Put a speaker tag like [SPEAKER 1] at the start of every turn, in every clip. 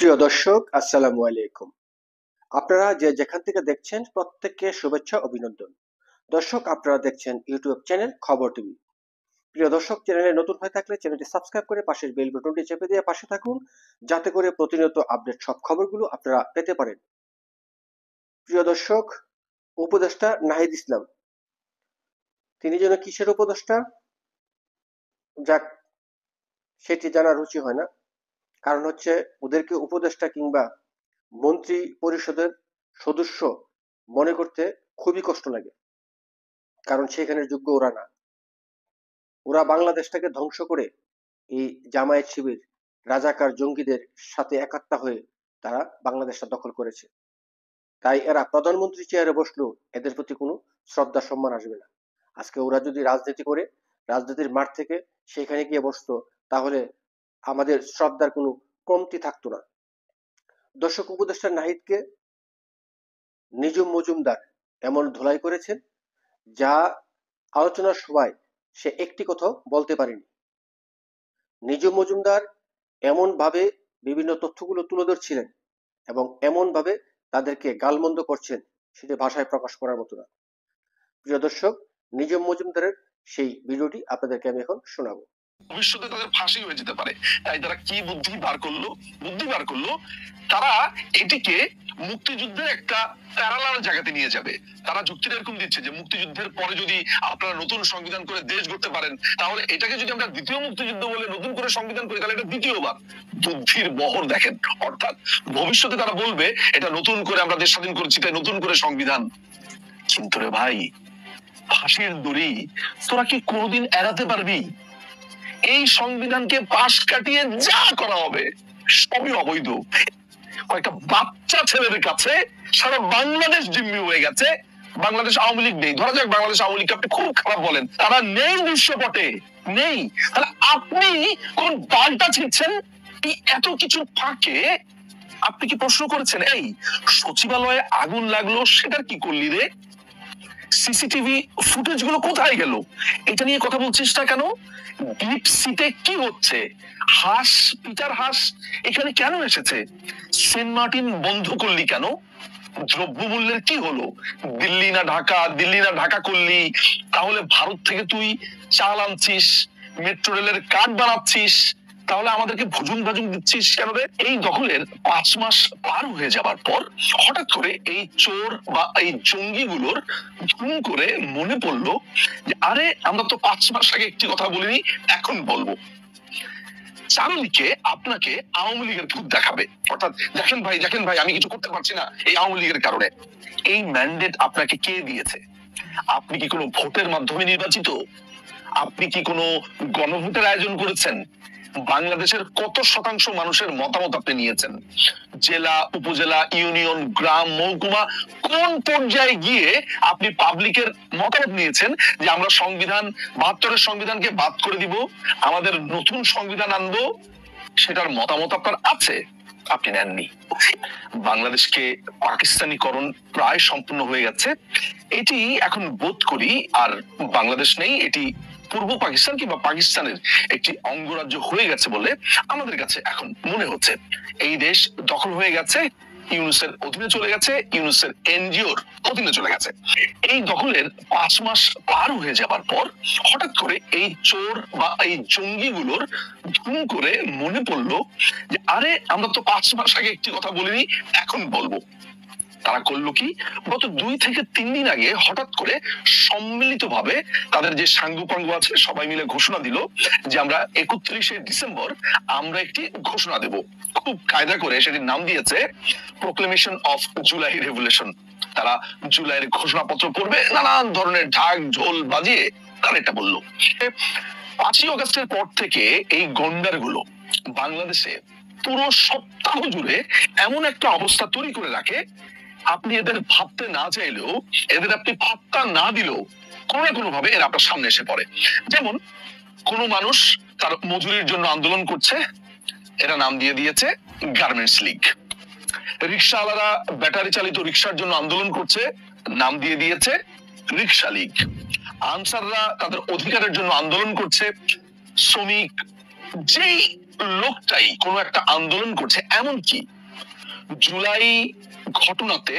[SPEAKER 1] প্রিয় দর্শক, আসসালামু আলাইকুম। আপনারা যে যেখান থেকে দেখছেন প্রত্যেককে শুভেচ্ছা অভিনন্দন। দর্শক, আপনারা দেখছেন ইউটিউব চ্যানেল খবর টিভি। প্রিয় দর্শক, চ্যানেলে নতুন হয়ে থাকলে চ্যানেলটি সাবস্ক্রাইব করে পাশের বেল বাটনটি চেপে দিয়ে পাশে থাকুন, যাতে করে প্রতিনিয়ত আপডেট সব খবরগুলো আপনারা পেতে পারেন। প্রিয় দর্শক, উপদেষ্টা নাহিদ ইসলাম, তিনি যেন কিসের উপদেষ্টা, যাক, সেটি জানার রুচি হয় না। কারণ হচ্ছে, ওদেরকে উপদেষ্টা কিংবা মন্ত্রী পরিষদের সদস্য মনে করতে খুবই কষ্ট লাগে। কারণ সেখানের যোগ্য ওরা না। ওরা বাংলাদেশটাকে ধ্বংস করে এই জামায়াত শিবির, রাজাকার জঙ্গিদের সাথে একাত্ম হয়ে তারা বাংলাদেশটা দখল করেছে। তাই এরা প্রধানমন্ত্রী চেয়ারে বসলেও এদের প্রতি কোনো শ্রদ্ধা সম্মান আসবে না। আজকে ওরা যদি রাজনীতি করে, রাজনীতির মাঠ থেকে সেখানে গিয়ে বসতো, তাহলে আমাদের শ্রদ্ধার কোনো কমতি থাকতো না। দর্শক, উপদেষ্টা নাহিদকে নিজুম মজুমদার এমন ধোলাই করেছেন, যা আলোচনার সভায় সে একটি কথাও বলতে পারেনি। নিজুম মজুমদার এমন ভাবে বিভিন্ন তথ্যগুলো তুলে ধরছিলেন এবং এমন ভাবে তাদেরকে গালমন্দ করছেন, সেটি ভাষায় প্রকাশ করার মতো না। প্রিয় দর্শক, নিজুম মজুমদারের সেই ভিডিওটি আপনাদেরকে আমি এখন শোনাবো।
[SPEAKER 2] ভবিষ্যতে তাদের ফাঁসি হয়ে যেতে পারে। তাই তারা কি বুদ্ধি বার করলো, তারা এটিকে মুক্তিযুদ্ধের একটা প্যারালাল জায়গাতে নিয়ে যাবে। তারা যুক্তিটা এরকম দিচ্ছে যে মুক্তিযুদ্ধের পরে যদি আপনারা নতুন সংবিধান করে দেশ গড়তে পারেন, তাহলে এটাকে যদি আমরা দ্বিতীয় মুক্তিযুদ্ধ বলে নতুন করে সংবিধান করি, তাহলে এটা দ্বিতীয়বার। বুদ্ধির বহর দেখেন। অর্থাৎ ভবিষ্যতে তারা বলবে এটা নতুন করে আমরা দেশ স্বাধীন করেছি, তাই নতুন করে সংবিধান। কিন্তু রে ভাই, ফাঁসির দড়ি তোরা কি কোনোদিন এড়াতে পারবি? এই সংবিধানকে পাশ কাটিয়ে যা করা হবে সবই অবৈধ। কয়েকটা বাচ্চা ছেলেদের কাছে সারা বাংলাদেশ জিম্মি হয়ে গেছে। বাংলাদেশ আওয়ামী লীগ নেই, ধরা যাক বাংলাদেশ আওয়ামী লীগকে আপনি খুব খারাপ বলেন, তারা নেই দৃশ্যপটে, নেই। তাহলে আপনি কোন বালটা ছিঁড়ছেন? এত কিছু ফাঁকে আপনি কি প্রশ্ন করেছেন, এই সচিবালয়ে আগুন লাগলো সেটার কি করলি রে? সিসিটিভি ফুটেজ গুলো কোথায় গেল? এটা নিয়ে কথা বলছিস না কেন? ডিপ সিতে কি হচ্ছে? হাস, পিটার হাস এখানে কেন এসেছে? সেন্ট মার্টিন বন্ধ করলি কেন? দ্রব্যমূল্যের কি হলো? দিল্লি না ঢাকা করলি, তাহলে ভারত থেকে তুই চাল আনছিস, মেট্রো রেলের কার্ড বানাচ্ছিস, তাহলে আমাদেরকে ভুজুং ভাজুং দিচ্ছিস কেন রে? এই দখলের 5 মাস পার হয়ে যাবার পর হঠাৎ করে এই চোর বা এই জঙ্গিগুলোর ধুম করে মনে পড়লো যে আরে আমরা তো 5 মাস আগে একটি কথা বলিনি, এখন বলবো। চারুলিকে আপনাকে আওয়ামী লীগের ভূত দেখাবে। অর্থাৎ দেখেন ভাই আমি কিছু করতে পারছি না এই আওয়ামী লীগের কারণে। এই ম্যান্ডেট আপনাকে কে দিয়েছে? আপনি কি কোনো ভোটের মাধ্যমে নির্বাচিত? আপনি কি কোনো গণভোটের আয়োজন করেছেন? বাংলাদেশের কত শতাংশ মানুষের মতামত আপনি নিয়েছেন? জেলা, উপজেলা, ইউনিয়ন, গ্রাম, মহকুমা, কোন পর্যায়ে গিয়ে আপনি পাবলিকের মতামত নিয়েছেন যে আমরা সংবিধান 72-এর সংবিধানকে বাদ করে দিব, আমাদের নতুন সংবিধান আনবো? সেটার মতামত আপনার আছে? আপনি নেননি। বাংলাদেশকে পাকিস্তানিকরণ প্রায় সম্পূর্ণ হয়ে গেছে। এটি এখন বোধ করি আর বাংলাদেশ নেই, এটি পূর্ব পাকিস্তান কিংবা পাকিস্তানের একটি অঙ্গরাজ্য হয়ে গেছে বলে আমাদের কাছে এখন মনে হচ্ছে। এই দেশ দখল হয়ে গেছে, ইউনুসের অধীনে চলে গেছে, ইউনুসের এনজিওর অধীনে চলে গেছে। এই দখলের 5 মাস পার হয়ে যাবার পর হঠাৎ করে এই চোর বা এই জঙ্গিগুলোর ধুম করে মনে পড়লো যে আরে আমরা তো 5 মাস আগে একটি কথা বলিনি, এখন বলবো। তারা করলো কি, গত 2 থেকে 3 দিন আগে হঠাৎ করে সম্মিলিতভাবে তাদের যে সাঙ্গপাঙ্গ আছে সবাই মিলে ঘোষণা দিল যে আমরা 31শে ডিসেম্বর আমরা একটি ঘোষণা দেব। খুব কায়দা করে সেটির নাম দিয়েছে প্রোক্লেমেশন অফ জুলাই রেভলিউশন। তারা জুলাইয়ের ঘোষণাপত্র পড়বে, নানান ধরনের ঢাক ঢোল বাজিয়ে তারা এটা বললো। 5ই আগস্টের পর থেকে এই গন্ডারগুলো বাংলাদেশে পুরো সপ্তাহ জুড়ে এমন একটা অবস্থা তৈরি করে রাখে, আপনি এদের ভাবতে না চাইলেও, এদের আপনি পাত্তা না দিলেও কোনো না কোনো ভাবে এরা আপনার সামনে এসে পড়ে। যেমন কোনো মানুষ তার মজুরির জন্য আন্দোলন করছে, এরা নাম দিয়ে দিয়েছে গার্মেন্টস লীগ। রিক্সাওয়ালারা ব্যাটারি চালিত রিক্সার জন্য আন্দোলন করছে, নাম দিয়ে দিয়েছে রিক্সা লীগ। আনসাররা তাদের অধিকারের জন্য আন্দোলন করছে, শ্রমিক যেই লোকটাই কোনো একটা আন্দোলন করছে, এমনকি জুলাই ঘটনাতে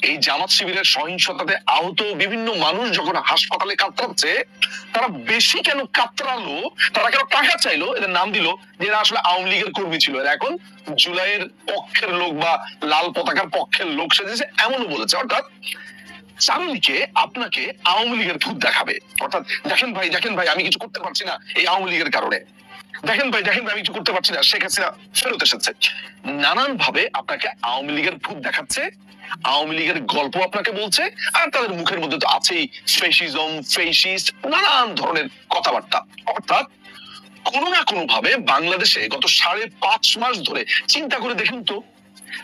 [SPEAKER 2] এই জামাত শিবিরের সহিংসতাতে আহত বিভিন্ন মানুষ যখন হাসপাতালে কাতরাচ্ছে, তারা বেশি কেন কাতরালো, তারা কেন টাকা চাইলো, এদের নাম দিল যে এরা আসলে আওয়ামী লীগের কর্মী ছিল, এরা এখন জুলাইয়ের পক্ষের লোক বা লাল পতাকার পক্ষের লোক সেজেছে, এমনও বলেছে। অর্থাৎ চারুলিকে আপনাকে আওয়ামী লীগের ভূত দেখাবে, অর্থাৎ দেখেন ভাই আমি কিছু করতে পারছি না এই আওয়ামী লীগের কারণে, দেখেন ভাই আমি কিছু করতে পারছি না, শেখ হাসিনা ফেরত এসেছে। নানান ভাবে আপনাকে আওয়ামী লীগের ভূত দেখাচ্ছে, আওয়ামী লীগের গল্প আপনাকে বলছে, আর তাদের মুখের মধ্যে তো আছেই ফেসিজম, ফেসিস্ট, নানান ধরনের কথাবার্তা। অর্থাৎ কোনো না কোনো ভাবে বাংলাদেশে গত 5.5 মাস ধরে চিন্তা করে দেখুন তো,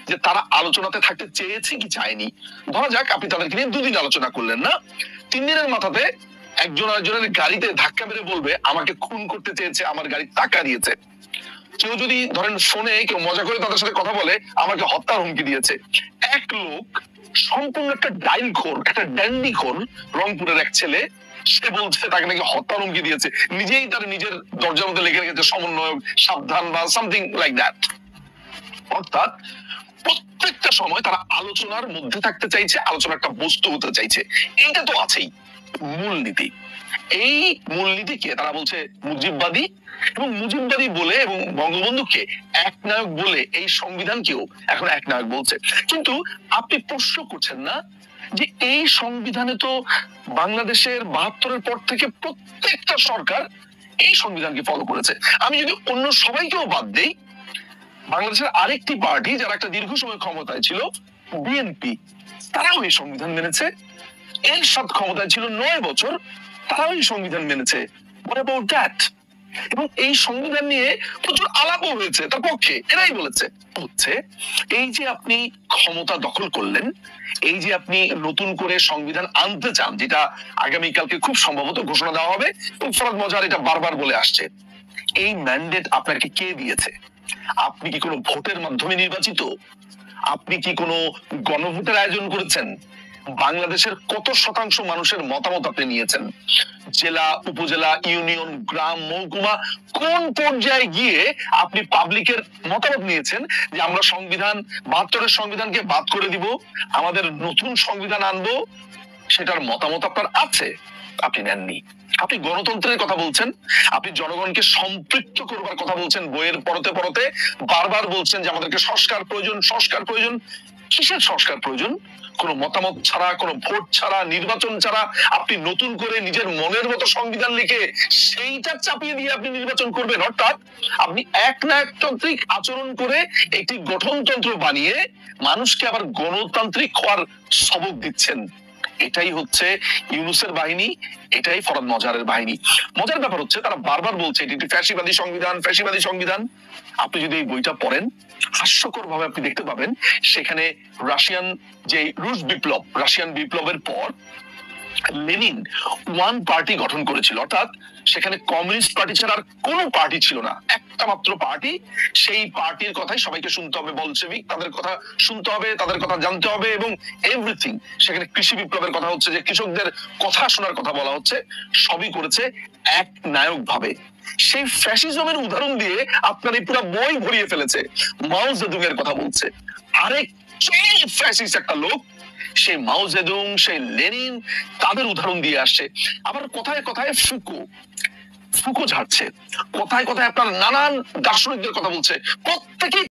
[SPEAKER 2] যে তারা আলোচনাতে থাকতে চেয়েছে কি চায়নি। ধরা যাক আপনি তাদেরকে নিয়ে 2 দিন আলোচনা করলেন না, 3 দিনের মাথাতে একজন আরেকজনের গাড়িতে ধাক্কা মেরে বলবে আমাকে খুন করতে চেয়েছে, আমার গাড়ি টাকা দিয়েছে। কেউ যদি ধরেন ফোনে কেউ মজা করে তাদের সাথে কথা বলে আমাকে হত্যার হুমকি দিয়েছে। এক লোক সম্পূর্ণ একটা ডাইল খোর, একটা ড্যান্ডি খোর, রংপুরের এক ছেলে, সে বলছে তাকে নাকি হত্যার হুমকি দিয়েছে, নিজেই তার নিজের দরজার মধ্যে লেগে রেখেছে সমন্বয়ক সাবধান বা সামথিং লাইক দ্যাট। অর্থাৎ প্রত্যেকটা সময় তারা আলোচনার মধ্যে থাকতে চাইছে, আলোচনার একটা বস্তু হতে চাইছে, এইটা তো আছেই। মূলনীতি, এই মূলনীতিকে তারা বলছে মুজিববাদী, এবং মুজিববাদী বলে এবং বঙ্গবন্ধুকে একনায়ক বলে এই সংবিধানকেও এখন একনায়ক বলছে। কিন্তু আপনি প্রশ্ন করছেন না যে এই সংবিধানে তো বাংলাদেশের 72-এর পর থেকে প্রত্যেকটা সরকার এই সংবিধানকে ফলো করেছে। আমি যদি অন্য সবাইকেও বাদ দেই, বাংলাদেশের আরেকটি পার্টি যারা একটা দীর্ঘ সময় ক্ষমতায় ছিল, বিএনপি, তারাও এই সংবিধান মেনেছে। এরশাদ ক্ষমতায় ছিল 9 বছর, তারাও এই সংবিধান মেনেছে। What about that? এবং এই সংবিধান নিয়ে প্রচুর আলাপও হয়েছে তার পক্ষে, এরাই বলেছে হচ্ছে এই যে আপনি ক্ষমতা দখল করলেন, এই যে আপনি নতুন করে সংবিধান আনতে চান, যেটা আগামীকালকে খুব সম্ভবত ঘোষণা দেওয়া হবে, এবং ফরাদ মজার এটা বারবার বলে আসছে, এই ম্যান্ডেট আপনাকে কে দিয়েছে? আপনি কি কোনো ভোটের মাধ্যমে নির্বাচিত? আপনি কি কোনো গণভোটের আয়োজন করেছেন? বাংলাদেশের কত শতাংশ মানুষের মতামত আপনি নিয়েছেন? জেলা, উপজেলা, ইউনিয়ন, গ্রাম, মহকুমা, কোন পর্যায়ে গিয়ে আপনি পাবলিকের মতামত নিয়েছেন যে আমরা সংবিধান 72-এর সংবিধানকে বাদ করে দিব, আমাদের নতুন সংবিধান আনবো? সেটার মতামত আপনার আছে, আপনি নেননি। আপনি গণতন্ত্রের কথা বলছেন, আপনি জনগণকে সম্পৃক্ত করবার কথা বলছেন, বইয়ের পড়তে পড়তে বারবার বলছেন যে আমাদেরকে সংস্কার প্রয়োজন, সংস্কার প্রয়োজন। কিসের সংস্কার প্রয়োজন? কোনো মতামত ছাড়া, কোনো ভোট ছাড়া, নির্বাচন ছাড়া আপনি নতুন করে নিজের মনের মতো সংবিধান লিখে সেইটা চাপিয়ে দিয়ে আপনি নির্বাচন করবেন। অর্থাৎ আপনি একনায়কতান্ত্রিক আচরণ করে একটি গঠনতন্ত্র বানিয়ে মানুষকে আবার গণতান্ত্রিক হওয়ার সবক দিচ্ছেন। এটাই হচ্ছে ইউনূসের বাহিনী, এটাই ফরাদ মজারের বাহিনী। মজার ব্যাপার হচ্ছে তারা বারবার বলছে এটি একটি ফ্যাসিবাদী সংবিধান, ফ্যাসিবাদী সংবিধান। আপনি যদি এই বইটা পড়েন, হাস্যকর ভাবে আপনি দেখতে পাবেন সেখানে রাশিয়ান যে রুশ বিপ্লব, রাশিয়ান বিপ্লবের পর লেনিন ওয়ান পার্টি গঠন করেছিল, অর্থাৎ সেখানে কমিউনিস্ট পার্টি ছাড়া আর কোনো পার্টি ছিল না, একটা মাত্র পার্টি। সেই পার্টির কথাই সবাইকে শুনতে হবে, বলশেভিক, তাদের কথা শুনতে হবে, তাদের কথা জানতে হবে, এবং এভরিথিং। সেখানে কৃষি বিপ্লবের কথা হচ্ছে, যে কৃষকদের কথা শোনার কথা বলা হচ্ছে, সবই করেছে এক নায়ক ভাবে। সেই ফ্যাসিজমের উদাহরণ দিয়ে আপনার এই পুরো বই ভরিয়ে ফেলেছে। মাও জেদুং এর কথা বলছে, আরেক ফ্যাসিস্ট একটা লোক, সেই মাও জেদুং, সেই লেনিন, তাদের উদাহরণ দিয়ে আসছে। আবার কথায় কথায় ফুকো ঝাড়ছে, কথায় কথায় আপনার নানান দার্শনিকদের কথা বলছে, প্রত্যেকেই